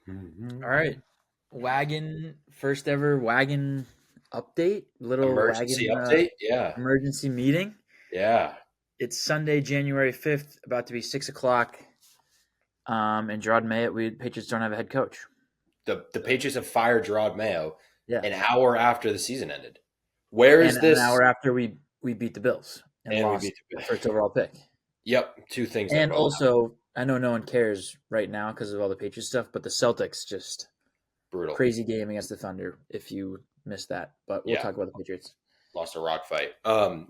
All right. Mhm. First ever wagon update, little Emergency wagon update? Yeah. emergency meeting. Yeah. It's Sunday, January 5th, about to be 6 o'clock. And Jerod Mayo, Patriots don't have a head coach. The Patriots have fired Jerod Mayo Yeah. an hour after the season ended. Where And is an this? hour after we beat the Bills and And we lost beat the the first overall pick. Yep, two things that And both also, I know no one cares right now because of all the Patriots stuff, but the Celtics just brutal. crazy game against the Thunder if you missed that. But we'll Yeah, talk about the Patriots. lost a rock fight.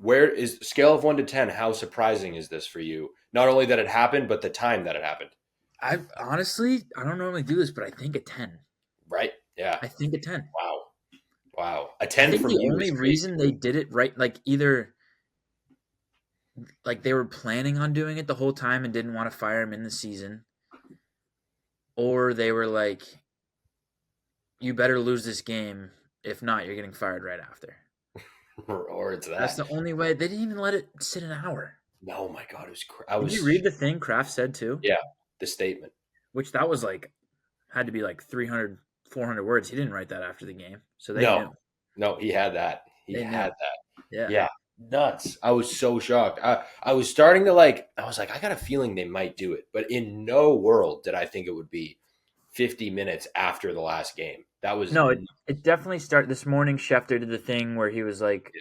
Where is scale of 1 to 10? How surprising is this for you? Not only that it happened, but the time that it happened. I don't normally do this, but I think a 10. Right? Yeah. I think a 10. Wow. Wow. A I 10 think from the you only is crazy. reason they did it right, like either like they were planning on doing it the whole time and didn't want to fire him in the season, or they were like, you better lose this game. If not, you're getting fired right after. Or it's That's that. the only way. They didn't even let it sit an hour. No, my God, it was. I Did you was. read the thing Kraft said too? Yeah, the statement. Which that was like, had to be like 300, 400 words. He didn't write that after the game. So they No, knew. no, he had that. He They knew. had that. Yeah. Yeah, nuts. I was so shocked. I was starting to like. I was like, I got a feeling they might do it, but in no world did I think it would be 50 minutes after the last game. That was. No, it definitely started this morning. Schefter did the thing where he was like,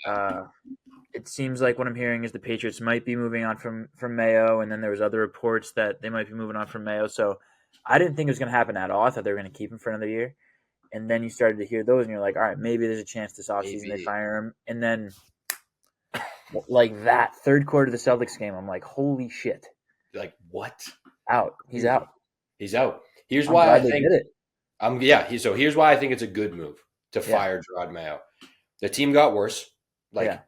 it seems like what I'm hearing is the Patriots might be moving on from Mayo, and then there was other reports that they might be moving on from Mayo. So I didn't think it was going to happen at all. I thought they were going to keep him for another year. And then you started to hear those, and you're like, all right, maybe there's a chance this offseason they Maybe fire him. And then, like that third quarter of the Celtics game, I'm like, holy shit, like what? out. He's Crazy. out. He's out. Here's I'm why I glad they think did it. yeah. So here's why I think it's a good move to Yeah, fire Gerard Mayo. The team got worse. Like yeah.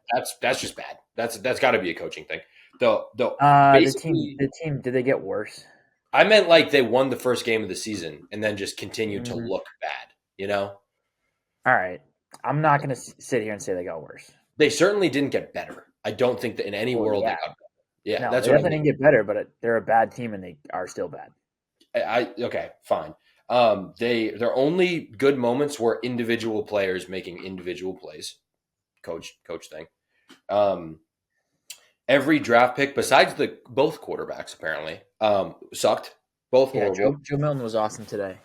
that's just bad. That's got to be a coaching thing. The The team, basically, did they get worse? I meant like they won the first game of the season and then just continued to Mm, look bad. You know, all right. I'm not going to sit here and say they got worse. they certainly didn't get better. I don't think that in any Well, world they yeah. got better. Yeah, No, that's they what I definitely mean. didn't get better, but they're a bad team and they are still bad. Okay, fine. Their only good moments were individual players making individual plays. Coach thing. Um, every draft pick besides the both quarterbacks apparently sucked. Both Yeah, horrible. Joe Milton was awesome today.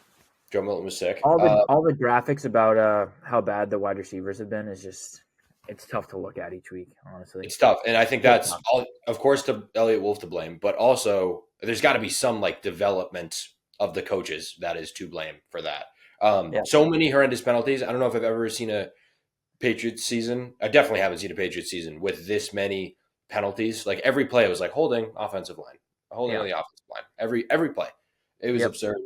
Joe Milton was sick. All the graphics about how bad the wide receivers have been is just it's tough to look at each week, honestly. It's tough, and I think So that's tough. all, of course, to Elliott Wolf to blame, but also there's got to be some like development of the coaches that is to blame for that. Yeah. So many horrendous penalties. I don't know if I've ever seen a Patriots season. I definitely haven't seen a Patriots season with this many penalties. Like every play was like holding offensive line, holding on Yeah. the offensive line. Every play, it was Yep. absurd.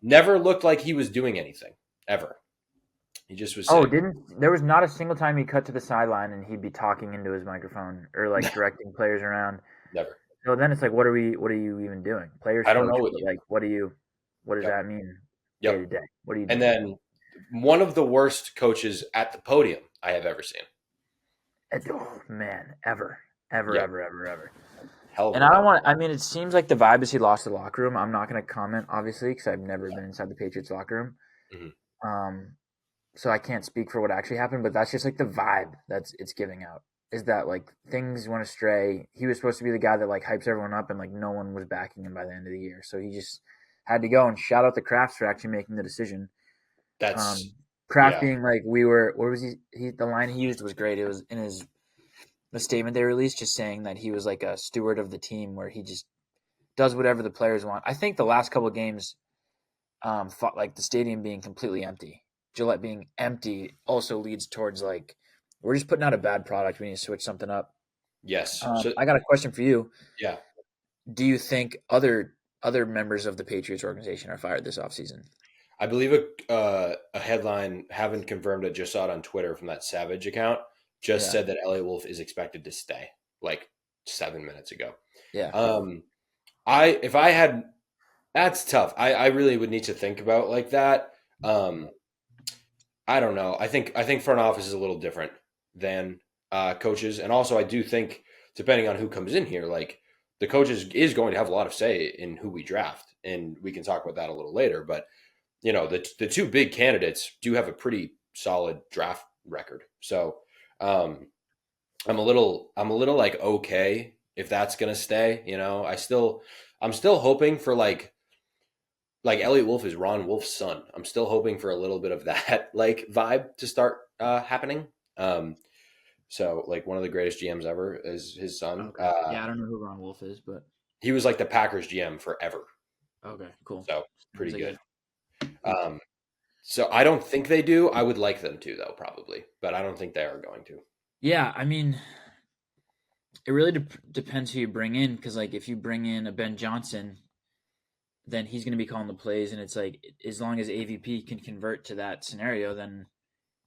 Never looked like he was doing anything ever. He just was Oh, sitting. didn't there was not a single time he cut to the sideline and he'd be talking into his microphone or like directing players around. Never. So then it's like what are you even doing? Players I don't coach, know what but you. like what does Yep. that mean day Yep. to day? What are you And doing? then one of the worst coaches at the podium I have ever seen. Oh man, ever. Ever, Yep. ever, ever, ever. Hell of And a I don't loss. want. I mean, it seems like the vibe is he lost the locker room. I'm not going to comment, obviously, because I've never been inside the Patriots locker room. Hmm. Um, so I can't speak for what actually happened. But that's just like the vibe that's it's giving out. Is that like things went astray? He was supposed to be the guy that like hypes everyone up, and like no one was backing him by the end of the year. So he just had to go and shout out the Crafts for actually making the decision. That's Kraft yeah. being like we were. What was he? The line he used was great. It was in his the statement they released, just saying that he was like a steward of the team, where he just does whatever the players want. I think the last couple of games, fought, like the stadium being completely empty, Gillette being empty, also leads towards like we're just putting out a bad product. We need to switch something up. Yes. So I got a question for you. yeah. Do you think other members of the Patriots organization are fired this offseason? I believe a headline, haven't confirmed it, just saw it on Twitter from that Savage account, just Yeah, said that Elliot Wolf is expected to stay like 7 minutes ago. yeah, Um, if I had, that's tough. I really would need to think about like that. Um, I don't know. I think front office is a little different than coaches, and also I do think depending on who comes in here, like the coaches is going to have a lot of say in who we draft, and we can talk about that a little later. But the two big candidates do have a pretty solid draft record. So um, I'm a little like okay if that's gonna stay. I'm still hoping for like Elliot Wolf is Ron Wolf's son. I'm still hoping for a little bit of that like vibe to start happening. Um, so like one of the greatest GMs ever is his son. Okay. Yeah, I don't know who Ron Wolf is, but He was like the Packers GM forever. okay, cool. So Sounds pretty like good. a good kid. Um, so I don't think they do. I would like them to though, probably, but I don't think they are going to. Yeah, I mean, it really depends who you bring in because, like, if you bring in a Ben Johnson, then he's going to be calling the plays, and it's like as long as AVP can convert to that scenario, then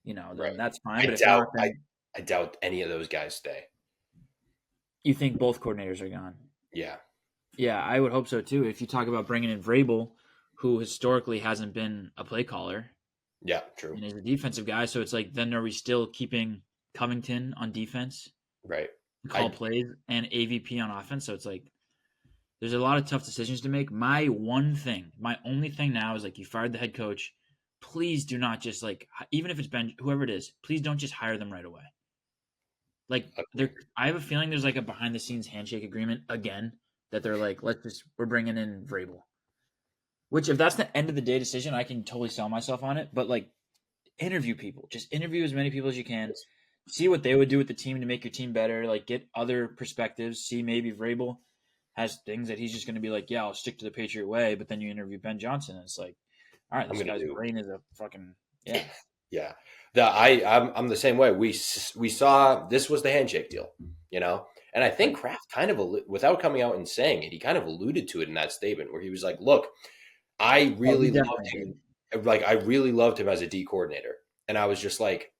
Right. then that's fine. I But if doubt not, I, then I doubt any of those guys stay. you think both coordinators are gone. Yeah. Yeah, I would hope so too. If you talk about bringing in Vrabel, who historically hasn't been a play caller Yeah, true. and is a defensive guy, so it's like, then are we still keeping Covington on defense Right. to call I plays and AVP on offense? So it's like there's a lot of tough decisions to make. My only thing now is like you fired the head coach. Please do not just like even if it's Ben, whoever it is, please don't just hire them right away. Like I have a feeling there's like a behind the scenes handshake agreement again that they're like, we're bringing in Vrabel. Which if that's the end of the day decision, I can totally sell myself on it. But like interview people, just interview as many people as you can. See what they would do with the team to make your team better. Like get other perspectives. See maybe Vrabel has things that he's just going to be like, yeah, I'll stick to the Patriot way. But then you interview Ben Johnson, and it's like, all right, I'm this gonna guy's do. brain is a fucking yeah. Yeah. I'm the same way. We saw this was the handshake deal, and I think Right. Kraft kind of without coming out and saying it, he kind of alluded to it in that statement where he was like, "Look, I Oh, he really loved definitely did. him. Like I really loved him as a D coordinator." And I was just like,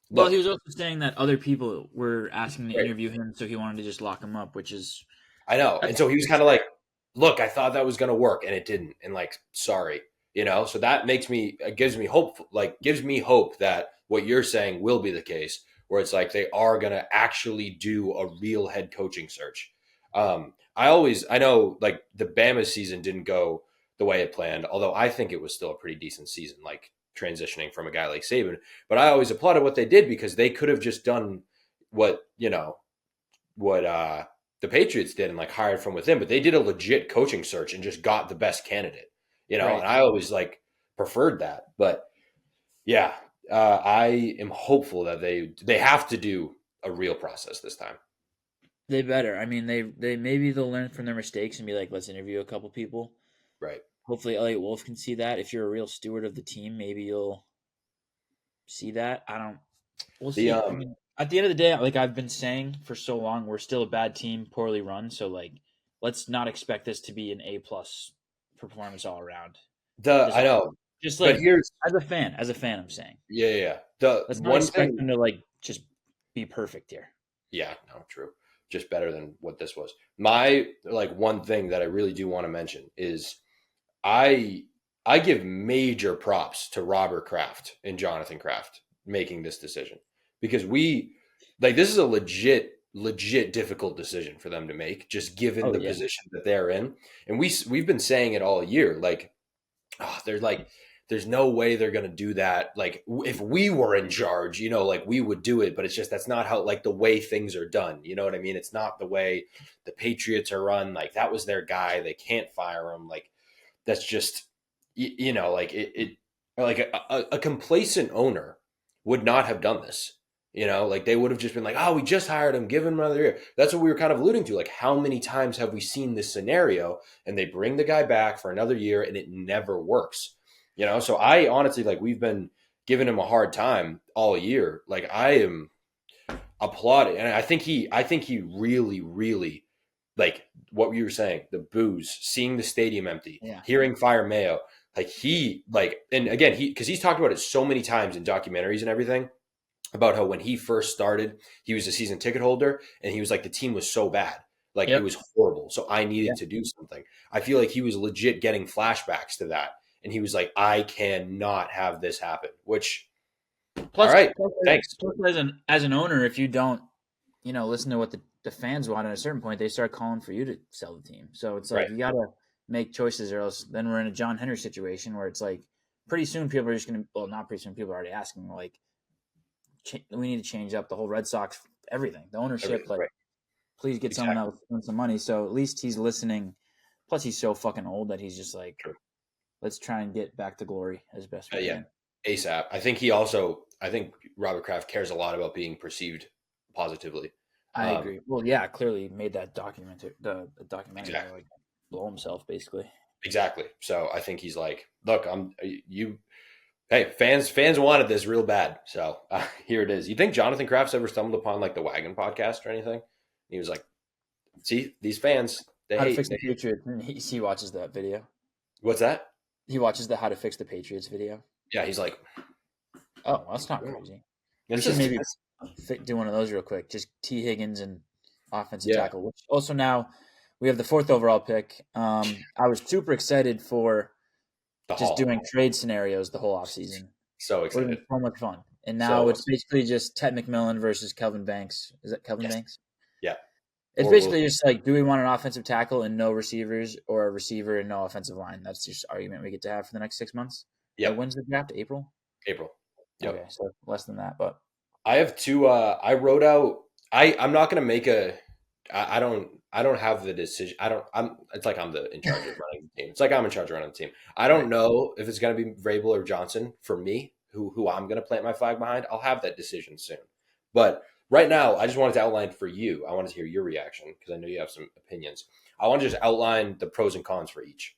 Well, he "Look, was also saying that other people were asking to right, interview him, so he wanted to just lock him up, which is I know." And that's so he was kind of like, "Look, I thought that was going to work and it didn't." And like, sorry, So that makes me gives me hope that what you're saying will be the case where it's like they are going to actually do a real head coaching search. I know like the Bama season didn't go the way it planned, although I think it was still a pretty decent season, like transitioning from a guy like Saban. But I always applauded what they did because they could have just done what, what the Patriots did and like hired from within, but they did a legit coaching search and just got the best candidate, right. and I always like preferred that. But yeah, I am hopeful that they have to do a real process this time. They better. I mean, they maybe they'll learn from their mistakes and be like, let's interview a couple people. Right. Hopefully, Elliot Wolf can see that. If you're a real steward of the team, maybe you'll see that. I don't. We'll The see. I mean, at the end of the day, like I've been saying for so long, we're still a bad team, poorly run. So like, let's not expect this to be an A+ performance all around. This I off, know, just but like here's as a fan, I'm saying, yeah, yeah, yeah. The let's not one expect thing, them to like just be perfect here. yeah, no, true, just better than what this was. My like one thing that I really do want to mention is I I give major props to Robert Kraft and Jonathan Kraft making this decision because we like this is a legit difficult decision for them to make just given Oh the yeah, position that they're in, and we've been saying it all year like there's no way they're going to do that like if we were in charge, like we would do it, but it's just that's not how like the way things are done, you know what I mean? It's not the way the Patriots are run. Like that was their guy, they can't fire him. Like that's just like it like a complacent owner would not have done this. Like they would have just been like, oh, we just hired him, give him another year. That's what we were kind of alluding to. Like how many times have we seen this scenario and they bring the guy back for another year and it never works. So I honestly like we've been giving him a hard time all year. Like I am applauding, and I think he really like what you were saying, the booze, seeing the stadium empty, yeah. hearing Fire Mayo, like he like, and again, because he's talked about it so many times in documentaries and everything about how when he first started, he was a season ticket holder, and he was like the team was so bad, like it Yep. was horrible, so I Yeah. needed to do something. I feel like he was legit getting flashbacks to that, and he was like, I cannot have this happen. Which, all Plus, right, plus, thanks. plus as an owner, if you don't, listen to what the fans want at a certain point, they start calling for you to sell the team. So it's like Right, you gotta make choices, or else then we're in a John Henry situation where it's like pretty soon people are just going to, well, not pretty soon, people are already asking, like, we need to change up the whole Red Sox, everything, the ownership, like, right. please get someone that will spend some money. So at least he's listening. Plus, he's so fucking old that he's just like, let's try and get back to glory as best we Yeah, can. ASAP. I think Robert Kraft cares a lot about being perceived positively. I agree. Well, yeah, clearly he made that the documentary Exactly. to like blow himself, basically. Exactly. So I think he's like, look, hey, fans wanted this real bad. So here it is. You think Jonathan Kraft's ever stumbled upon like the Wagon podcast or anything? He was like, see, these fans, they How to hate. fix the Patriots. And he watches that video. What's that? He watches the How to Fix the Patriots video. Yeah, he's like, Oh, well, that's not crazy. We it's should just, maybe do one of those real quick. Just T. Higgins and offensive yeah, tackle. Which also now we have the 4th overall pick. I was super excited for the just Hall. doing trade scenarios the whole offseason. So Would have excited. been so much fun. And now So it's basically just Ted McMillan versus Kelvin Banks. Is that Kelvin yes, Banks? yeah. It's Or we'll basically just like, do we want an offensive tackle and no receivers, or a receiver and no offensive line? That's just argument we get to have for the next 6 months. yep. When's the draft? April? April. Yep. Okay, so less than that, but I have two. I wrote out. I'm not going to make a. I don't. I don't have the decision. I don't. I'm. It's like I'm in charge of running the team. It's like I'm in charge of running the team. I don't right. know if it's going to be Vrabel or Johnson for me. Who I'm going to plant my flag behind. I'll have that decision soon. But right now, I just wanted to outline for you. I wanted to hear your reaction because I know you have some opinions. I want to just outline the pros and cons for each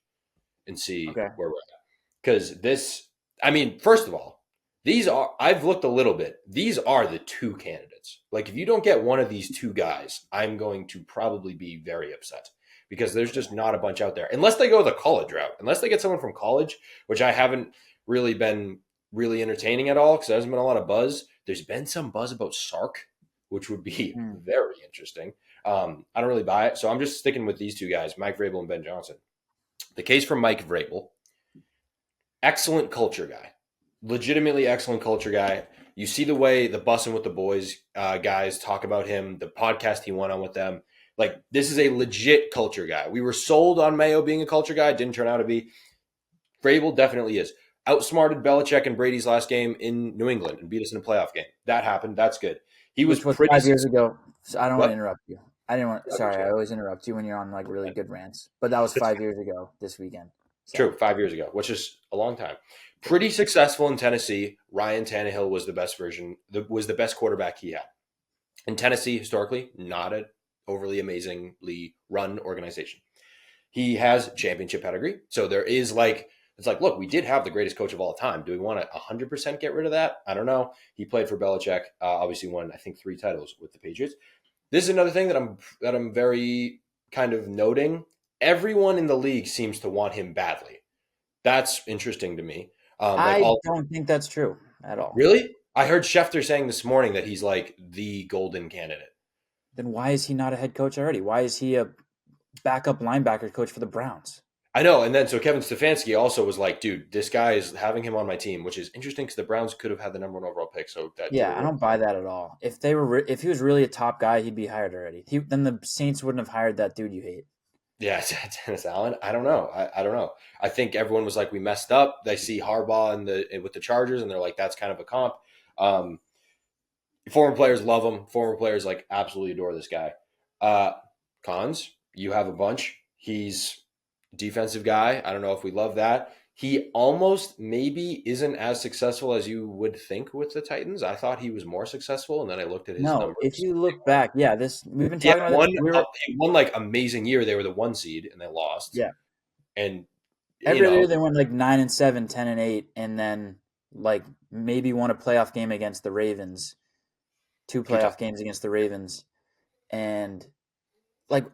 and see Okay. where we're at. Because this, I mean, first of all, these are, I've looked a little bit. These are the two candidates. Like, if you don't get one of these two guys, I'm going to probably be very upset because there's just not a bunch out there. Unless they go the college route, unless they get someone from college, which I haven't really been really entertaining at all because there hasn't been a lot of buzz. There's been some buzz about Sark, which would be very interesting. I don't really buy it. So I'm just sticking with these two guys, Mike Vrabel and Ben Johnson. The case for Mike Vrabel, excellent culture guy, legitimately excellent culture guy. You see the way the Bussin' with the Boys guys talk about him, the podcast he went on with them. Like, this is a legit culture guy. We were sold on Mayo being a culture guy. Didn't turn out to be. Vrabel definitely is. Outsmarted Belichick and Brady's last game in New England and beat us in a playoff game. That happened. That's good. He was Which was pretty 5 years ago. So I don't want What? to interrupt you. I didn't want. Sorry, I always interrupt you when you're on like really good rants. But that was 5 years ago this weekend. So. True, 5 years ago, which is a long time. Pretty successful in Tennessee. Ryan Tannehill was the best was the best quarterback he had. In Tennessee, historically, not an overly amazingly run organization. He has championship pedigree. So there is like, it's like, look, we did have the greatest coach of all time. Do we want to 100% get rid of that? I don't know. He played for Belichick, obviously won, I think, 3 titles with the Patriots. This is another thing that I'm very kind of noting. Everyone in the league seems to want him badly. That's interesting to me. I don't think that's true at all. Really? I heard Schefter saying this morning that he's like the golden candidate. Then why is he not a head coach already? Why is he a backup linebacker coach for the Browns? I know. And then so Kevin Stefanski also was like, dude, this guy is having him on my team, which is interesting because the Browns could have had the number 1 overall pick. So that I don't buy that at all. If he was really a top guy, he'd be hired already. Then the Saints wouldn't have hired that dude you hate. Yeah, Dennis Allen. I don't know. I don't know. I think everyone was like, we messed up. They see Harbaugh with the Chargers, and they're like, that's kind of a comp. Former players love him. Former players like absolutely adore this guy. Cons, you have a bunch. He's a defensive guy. I don't know if we love that. He almost maybe isn't as successful as you would think with the Titans. I thought he was more successful, and then I looked at his numbers. If you look back, we've been talking about this. He won like amazing year. They were the 1 seed, and they lost. Yeah, and every year they went like 9-7, 10-8, and then like maybe won a playoff game against the Ravens, 2 playoff games against the Ravens, and like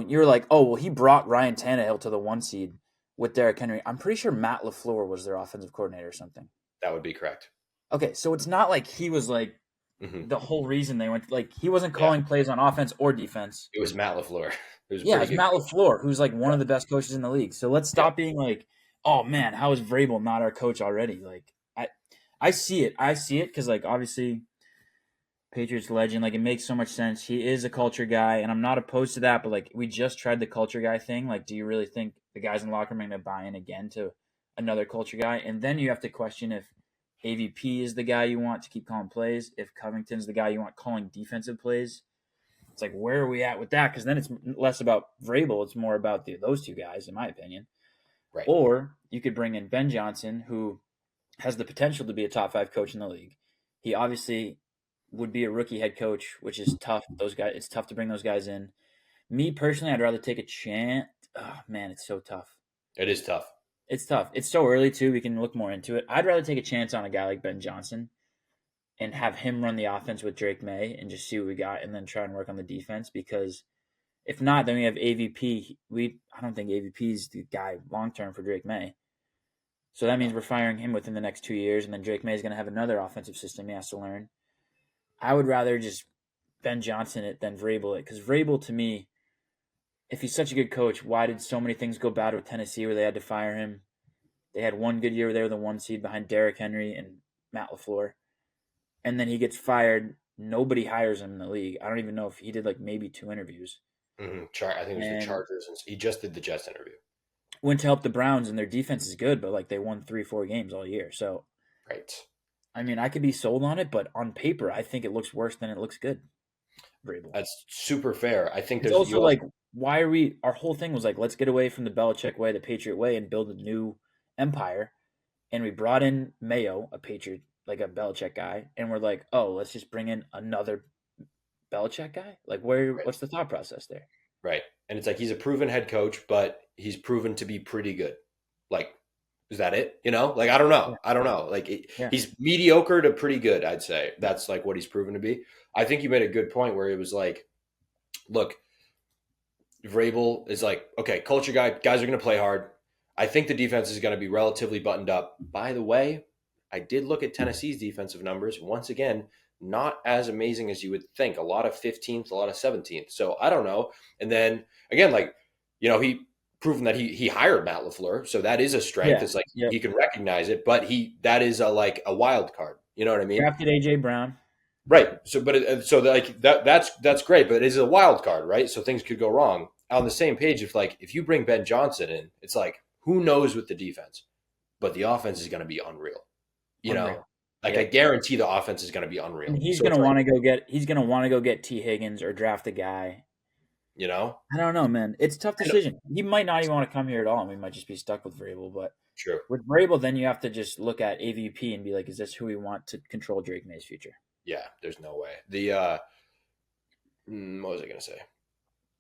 you're like, oh well, he brought Ryan Tannehill to the 1 seed with Derrick Henry. I'm pretty sure Matt LaFleur was their offensive coordinator or something. That would be correct. Okay, so it's not like he was like the whole reason they went. Like he wasn't calling plays on offense or defense. It was Matt LaFleur. It's Matt LaFleur, who's like one of the best coaches in the league. So let's stop being like, oh man, how is Vrabel not our coach already? Like I see it. I see it because like obviously Patriots legend. Like it makes so much sense. He is a culture guy, and I'm not opposed to that. But like we just tried the culture guy thing. Like, do you really think the guys in the locker room are going to buy in again to another culture guy, and then you have to question if AVP is the guy you want to keep calling plays, if Covington's the guy you want calling defensive plays. It's like, where are we at with that? Because then it's less about Vrabel, it's more about those two guys, in my opinion. Right. Or you could bring in Ben Johnson, who has the potential to be a top 5 coach in the league. He obviously would be a rookie head coach, which is tough. Those guys, it's tough to bring those guys in. Me personally, I'd rather take a chance. Oh man, it's so tough. It is tough. It's tough. It's so early too. We can look more into it. I'd rather take a chance on a guy like Ben Johnson and have him run the offense with Drake May and just see what we got, and then try and work on the defense. Because if not, then we have AVP. I don't think AVP is the guy long term for Drake May. So that means we're firing him within the next 2 years, and then Drake May is going to have another offensive system he has to learn. I would rather just Ben Johnson it than Vrabel it, because Vrabel, to me, if he's such a good coach, why did so many things go bad with Tennessee where they had to fire him? They had one good year where they were the 1 seed behind Derrick Henry and Matt LaFleur, and then he gets fired. Nobody hires him in the league. I don't even know if he did maybe 2 interviews. I think it was the And Chargers, and he just did the Jets interview. went to help the Browns, and their defense is good, but they won 3-4 games all year. So, Right. I mean, I could be sold on it, but on paper, I think it looks worse than it looks good. Vrabel. That's super fair. I think It's there's also why are we? Our whole thing was let's get away from the Belichick way, the Patriot way, and build a new empire. And we brought in Mayo, a Patriot, a Belichick guy, and we're like, oh, let's just bring in another Belichick guy. right. What's the thought process there? Right. And it's he's a proven head coach, but he's proven to be pretty good. Is that it? I don't know. Yeah. I don't know. Yeah. He's mediocre to pretty good, I'd say. That's what he's proven to be. I think you made a good point where it was look, Vrabel is okay, culture guy, guys are going to play hard. I think the defense is going to be relatively buttoned up. By the way, I did look at Tennessee's defensive numbers. Once again, not as amazing as you would think. A lot of 15th, a lot of 17th. So I don't know. And then again, he proven that he hired Matt LaFleur, so that is a strength. Yeah. It's Yep. he can recognize it, but that is a wild card. You know what I mean? Drafted AJ Brown. Right. So, that's great, but it is a wild card, right? So things could go wrong. On the same page, if you bring Ben Johnson in, it's who knows with the defense, but the offense is going to be unreal. Unreal. I guarantee the offense is going to be unreal. And he's gonna want to go get. He's gonna want to go get T. Higgins or draft a guy. I don't know, man. It's a tough decision. He might not even want to come here at all, and we might just be stuck with Vrabel. But True. With Vrabel, then you have to just look at AVP and be like, is this who we want to control Drake May's future? Yeah, there's no way. What was I going to say?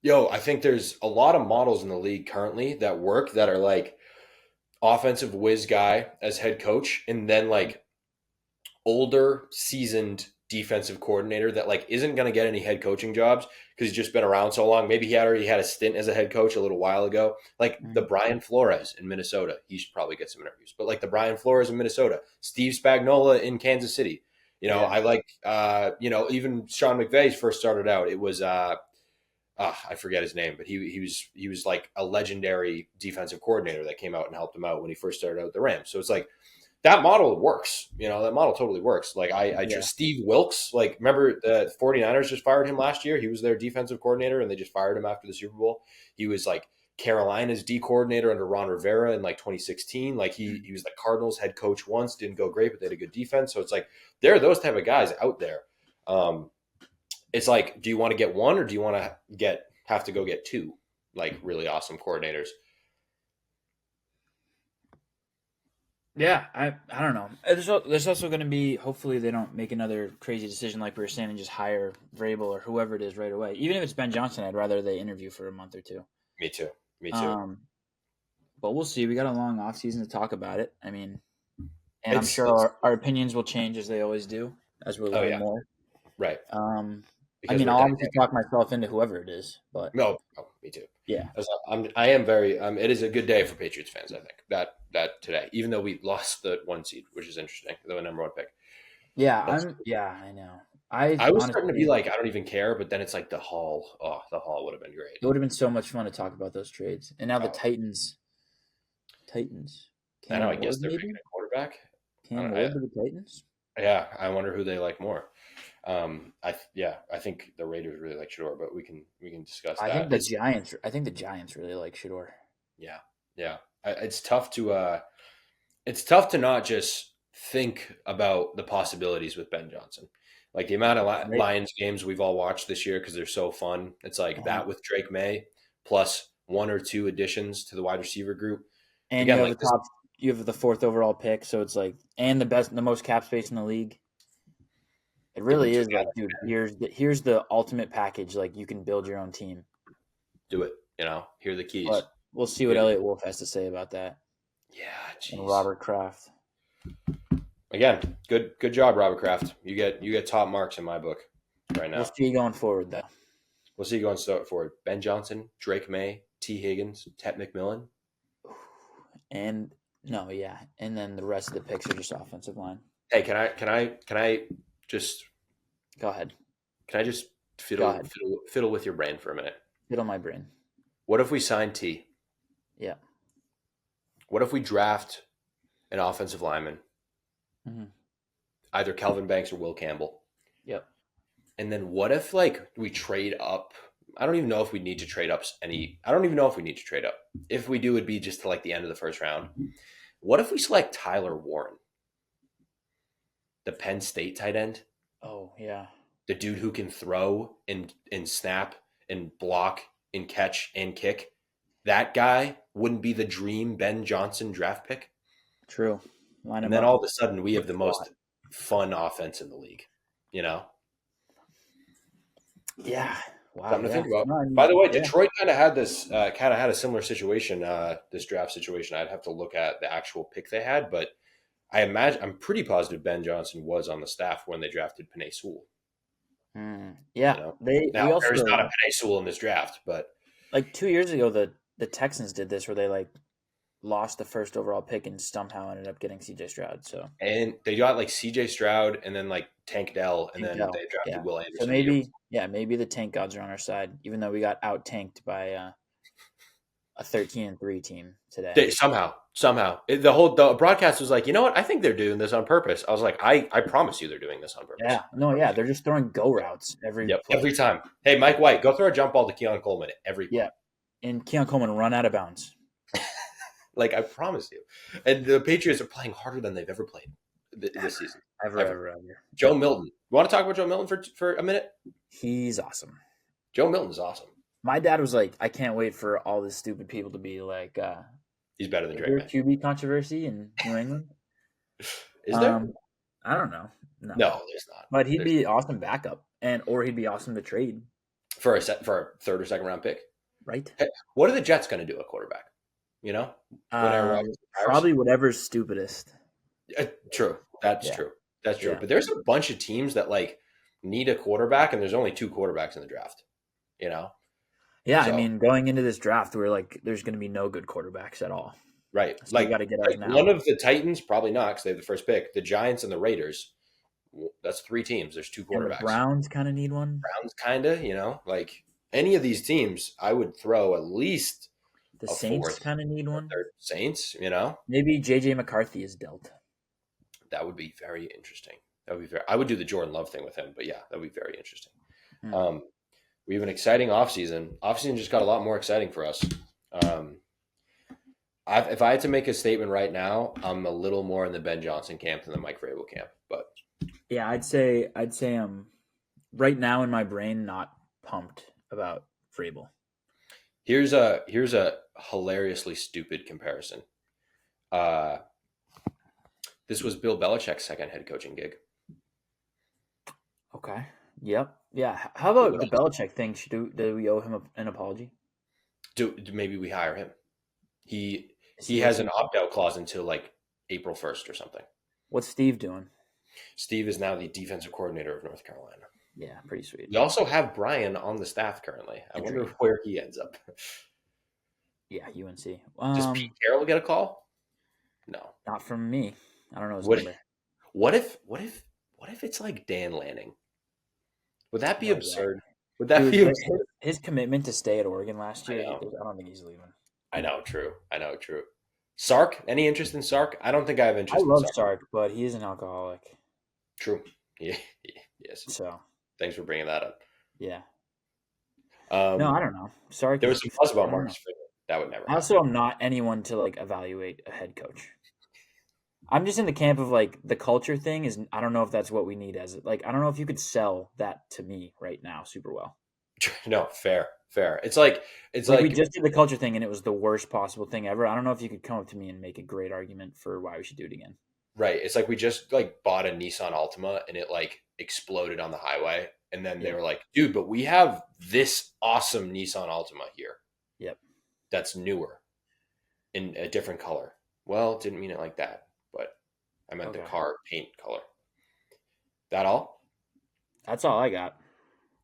I think there's a lot of models in the league currently that work that are offensive whiz guy as head coach, and then older seasoned defensive coordinator that isn't going to get any head coaching jobs because he's just been around so long. Maybe he already had a stint as a head coach a little while ago. The Brian Flores in Minnesota, he should probably get some interviews. But the Brian Flores in Minnesota, Steve Spagnuolo in Kansas City. I even Sean McVay first started out. It was I forget his name, but he was a legendary defensive coordinator that came out and helped him out when he first started out with the Rams. So it's that model works. That model totally works. Just Steve Wilkes, remember the 49ers just fired him last year. He was their defensive coordinator and they just fired him after the Super Bowl. He was Carolina's D coordinator under Ron Rivera in 2016. He was the Cardinals head coach once, didn't go great, but they had a good defense. So it's there are those type of guys out there. It's do you want to get one or do you want to have to go get two really awesome coordinators? Yeah, I don't know. There's also going to be, hopefully they don't make another crazy decision like we were saying and just hire Vrabel or whoever it is right away. Even if it's Ben Johnson, I'd rather they interview for a month or two. Me too. But we'll see. We got a long off season to talk about it. I mean, and I'm sure our opinions will change as they always do as we learn more. Right. I'll obviously talk myself into whoever it is, but no, me too. Yeah, I am very. It is a good day for Patriots fans. I think that today, even though we lost the 1 seed, which is interesting, the number 1 pick. Yeah, I know. I was starting to be I don't even care, but then it's the Hall. Oh, the Hall would have been great. It would have been so much fun to talk about those trades. And now the Titans. I know. I guess they're picking a quarterback. Cam Ward to the Titans. Yeah, I wonder who they like more. I think the Raiders really like Shador, but we can discuss that. I think the Giants really like Shador. Yeah. It's tough to it's tough to not just think about the possibilities with Ben Johnson. Like the amount of Right. Lions games we've all watched this year because they're so fun. It's like Uh-huh. that with Drake May plus one or two additions to the wide receiver group. And Again, like this, you have the fourth overall pick, so it's like, and the most cap space in the league. It yeah, but really you is like, gotta dude, here's the ultimate package. Like, you can build your own team. do it. Here are the keys. But we'll see what Here are the, Elliot Wolf has to say about that, yeah, and jeez. Robert Kraft. Again, good job, Robert Kraft. You get top marks in my book right We'll now. see going forward, though. We'll see you going forward. Ben Johnson, Drake May, T. Higgins, Tet McMillan. And no, yeah, and then the rest of the picks are just offensive line. Hey, can I just Go ahead. can I just Go fiddle ahead. fiddle, fiddle with your brain for a minute? Get on my brain. What if we sign T? Yeah. What if we draft an offensive lineman, Mm-hmm. either Calvin Banks or Will Campbell? Yep. And then what if like we trade up? I don't even know if we need to trade up any. I don't even know if we need to trade up. If we do, it'd be just to like the end of the first round. What if we select Tyler Warren, the Penn State tight end, Oh yeah. the dude who can throw and snap and block and catch and kick? That guy wouldn't be the dream Ben Johnson draft pick. True. Line And him then up. all of a sudden we have the Slot. most fun offense in the league. You know? Yeah. Wow. Something to Yeah. think about. No, By the way, yeah. Detroit kind of had a similar situation, this draft situation. I'd have to look at the actual pick they had, but I'm pretty positive Ben Johnson was on the staff when they drafted Penei Sewell. You Yeah. know, now We also there's not a Penei Sewell in this draft, but like 2 years ago the Texans did this where they like lost the first overall pick and somehow ended up getting CJ Stroud. So and they got like C.J. Stroud and then like Tank Dell, and Tank then Dell. they drafted Yeah. Will So Anderson the year. maybe the tank gods are on our side, even though we got out tanked by a 13-3 team today. Somehow, the broadcast was like, you know what? I think they're doing this on purpose. I was like, I promise you, they're doing this on purpose. Yeah. No, yeah. They're just throwing go routes every Yep, play. every time. Hey, Mike White, go throw a jump ball to Keon Coleman every play. Yeah. And Keon Coleman run out of bounds. Like I promise you. And the Patriots are playing harder than they've ever played this season. Ever. Joe Milton. You want to talk about Joe Milton for a minute? He's awesome. Joe Milton's awesome. My dad was like, I can't wait for all the stupid people to be like, He's better than is Drake there a May. QB controversy in New England? Is there? I don't know. No, there's not. But he'd be awesome backup, or he'd be awesome to trade, for a third or second round pick. right? Hey, what are the Jets going to do at quarterback? You know, Probably whatever's stupidest. True. That's Yeah. true. That's true. Yeah. But there's a bunch of teams that like need a quarterback, and there's only two quarterbacks in the draft. You know. Yeah, So- I mean, going into this draft, we're like, there's going to be no good quarterbacks at all. Right. So we got to get ours now. One of the Titans, probably not because they have the first pick. The Giants and the Raiders, that's three teams. There's two And quarterbacks. the Browns kind of need one. Browns, kind of, like any of these teams, I would throw at least The a Saints fourth, kind of need one. third. Saints, Maybe JJ McCarthy is dealt. that would be very interesting. That would be I would do the Jordan Love thing with him, but yeah, that would be very interesting. Hmm. We have an exciting offseason. Offseason just got a lot more exciting for us. If I had to make a statement right now, I'm a little more in the Ben Johnson camp than the Mike Vrabel camp. But Yeah, I'd say I'm right now in my brain not pumped about Vrabel. here's a hilariously stupid comparison. This was Bill Belichick's second head coaching gig. Okay. Yep. Yeah. How about the Belichick thing? Do we owe him an apology? Do maybe we hire him? He has an opt-out clause until like April 1st or something. What's Steve doing? Steve is now the defensive coordinator of North Carolina. Yeah, pretty sweet. We also have Brian on the staff currently. I wonder where he ends up. Yeah, UNC. Does Pete Carroll get a call? No, not from me. I don't know his What- number. What if it's like Dan Lanning? Would that be No way. absurd? Would that Dude, be absurd? his commitment to stay at Oregon last year, I I know. don't think he's leaving. I know, true. Sark? Any interest in Sark? I don't think I have I interest love in Sark. Sark, but he is an alcoholic. True. Yeah. Yes. So, Thanks for bringing that up. yeah. No, No, I don't know. Sark. There was some buzz I about don't know. Marcus Freeman. That would never Also, I'm not anyone to like evaluate a head coach. I'm just in the camp of like the culture thing is. I don't know if that's what we need as like. I don't know if you could sell that to me right now super well. No, fair, fair. It's Like we like just did the culture thing and it was the worst possible thing ever. I don't know if you could come up to me and make a great argument for why we should do it again. right. It's like we just like bought a Nissan Altima and it like exploded on the highway, and then they Yeah. were like, "Dude, but we have this awesome Nissan Altima here Yep. that's newer in a different color." Well, didn't mean it like that, but I meant the Okay. car paint color. That all? That's all I got.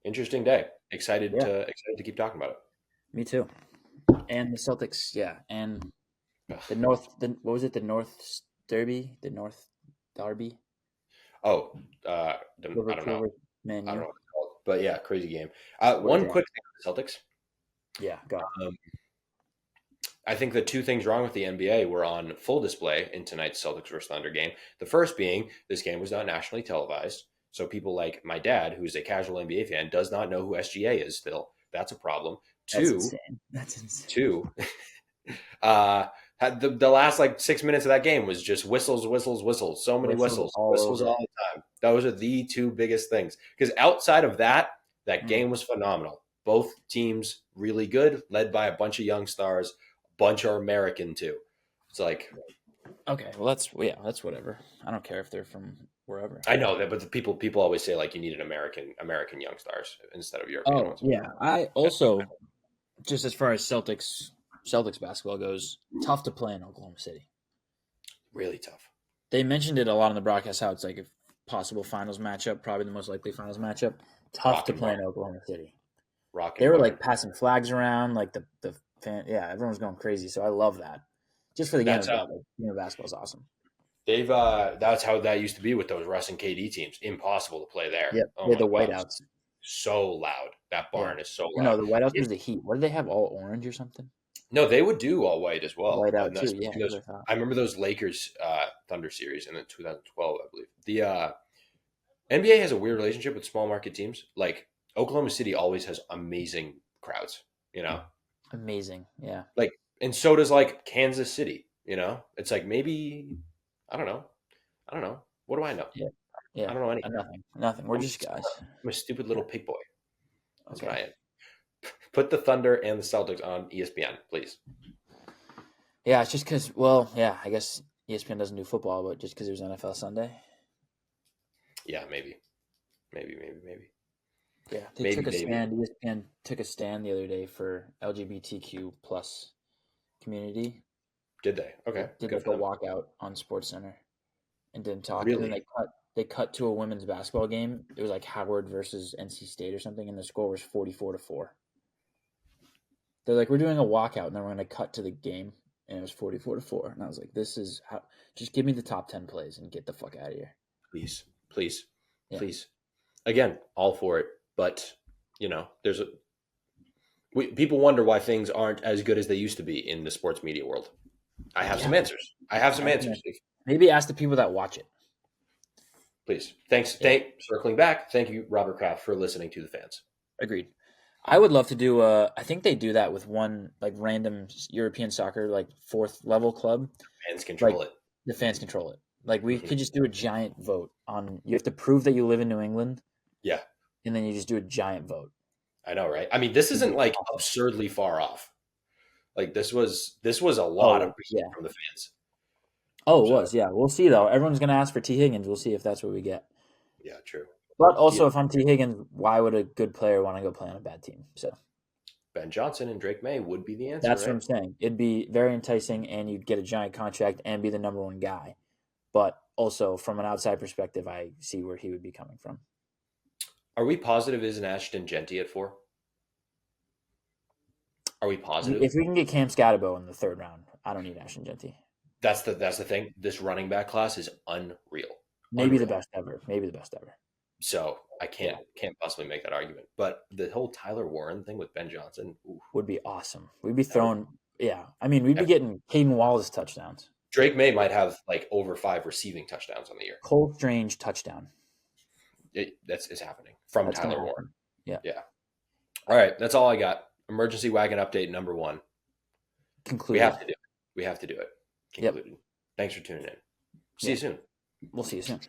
Interesting day. Yeah. Excited to keep talking about Me too. And the Celtics, yeah, and it. the North. The what was it? The North Derby. The North Derby. Oh, I don't know. Liverpool, Man I don't U. know what it's called, but yeah, crazy game. What a One game. quick thing on the Celtics. Yeah. Go. Um, I think the two things wrong with the NBA were on full display in tonight's Celtics versus Thunder game. The first being this game was not nationally televised. So people like my dad, who's a casual NBA fan, does not know who SGA is still. That's a problem. That's Two, insane. That's insane. two, had the last like 6 minutes of that game was just whistles, whistles, whistles. So many Whistles whistles, all whistles over. all the time. Those are the two biggest things. Because outside of that, that Mm. game was phenomenal. Both teams really good, led by a bunch of young stars. A bunch are American too. It's like Okay. Well, that's whatever. I don't care if they're from wherever. I know that, but the people always say like you need an American young stars instead of European Oh ones. yeah. I also just as far as Celtics basketball goes, tough to play in Oklahoma City. Really tough. They mentioned it a lot on the broadcast how it's like a possible finals matchup, probably the most likely finals matchup. Tough Rock to and play burn. in Oklahoma City. Rock They and were burn. like passing flags around, like the fan. Yeah, everyone was going crazy. So I love that. Just for the game That's of how game of basketball is awesome. they've that's how that used to be with those Russ and KD teams. Impossible to play there. Yep, Oh they're my the god. whiteouts. So loud. That Yeah, barn is so or no, loud. the whiteouts was the Heat. What did they have? All orange or something? No, they would do all white as well. Whiteout And too. especially Yeah, in that's those, what I thought. I remember those Lakers Thunder series in 2012, I believe. The NBA has a weird relationship with small market teams. Like Oklahoma City always has amazing crowds, you know? Amazing. Yeah. Like, and so does like Kansas City, you know? It's like maybe, I don't know. I don't know. What do I know? Yeah. I Yeah. don't know anything. Nothing. Nothing. We're I'm, just guys. I'm a stupid little pig boy. That's what I Okay. am. Put the Thunder and the Celtics on ESPN, please. Yeah, it's just because. Well, yeah, I guess ESPN doesn't do football, but just because it was NFL Sunday. Yeah, maybe. Maybe. Yeah, they Maybe, took a maybe. stand. ESPN took a stand the other day for LGBTQ plus community. Did they? They Okay, did good like a for them. walkout on Sports Center and didn't talk. And then Really? they cut to a women's basketball game. It was like Howard versus NC State or something, and the score was 44-4. They're like, we're doing a walkout, and then we're going to cut to the game, and it was 44-4. And I was like, this is how. Just give me the top 10 plays and get the fuck out of here. Please, please, Yeah, please. Again, all for it, but there's people wonder why things aren't as good as they used to be in the sports media world. I have yeah. some answers. I have some answers. Maybe ask the people that watch it. Please. Thanks. Yeah, Circling back. Thank you, Robert Kraft, for listening to the fans. agreed. I would love to do I think they do that with one like random European soccer like fourth level club. Fans Like control it. the fans control it. Like we Mhm. could just do a giant vote on. You have to prove that you live in New England, Yeah, and then you just do a giant vote. I know, right? I mean, this It'd isn't be like awesome. absurdly far off. Like this was a lot of Oh heat yeah. from the fans. Oh, it So was. Yeah, we'll see though. Everyone's gonna ask for T Higgins. We'll see if that's what we get. yeah, true. But Yeah, also, if I'm T Higgins, why would a good player want to go play on a bad team? So Ben Johnson and Drake May would be the answer, that's what right? I'm saying. It'd be very enticing, and you'd get a giant contract and be the number one guy. But also, from an outside perspective, I see where he would be coming from. Are we positive isn't Ashton Genty at 4? Are we positive? If we can get Cam Scatterbo in the third round, I don't need Ashton Genty. That's the thing. This running back class is unreal. Maybe the Unreal. best ever. Maybe the best ever. So I Yeah, can't possibly make that argument. But the whole Tyler Warren thing with Ben Johnson, ooh, would be awesome. We'd be that would throwing. Yeah, I mean, we'd be that- getting Caden Wallace touchdowns. Drake May might have like over 5 receiving touchdowns on the year. Cole Strange touchdown. That's is happening from That's gonna Tyler happen. Warren. Yeah. Yeah. All right, that's all I got. Emergency wagon update number 1. We Concluded. have to do it. We have to do it. Yep. Concluded. Thanks for tuning in. See Yeah, you soon. we'll see you soon.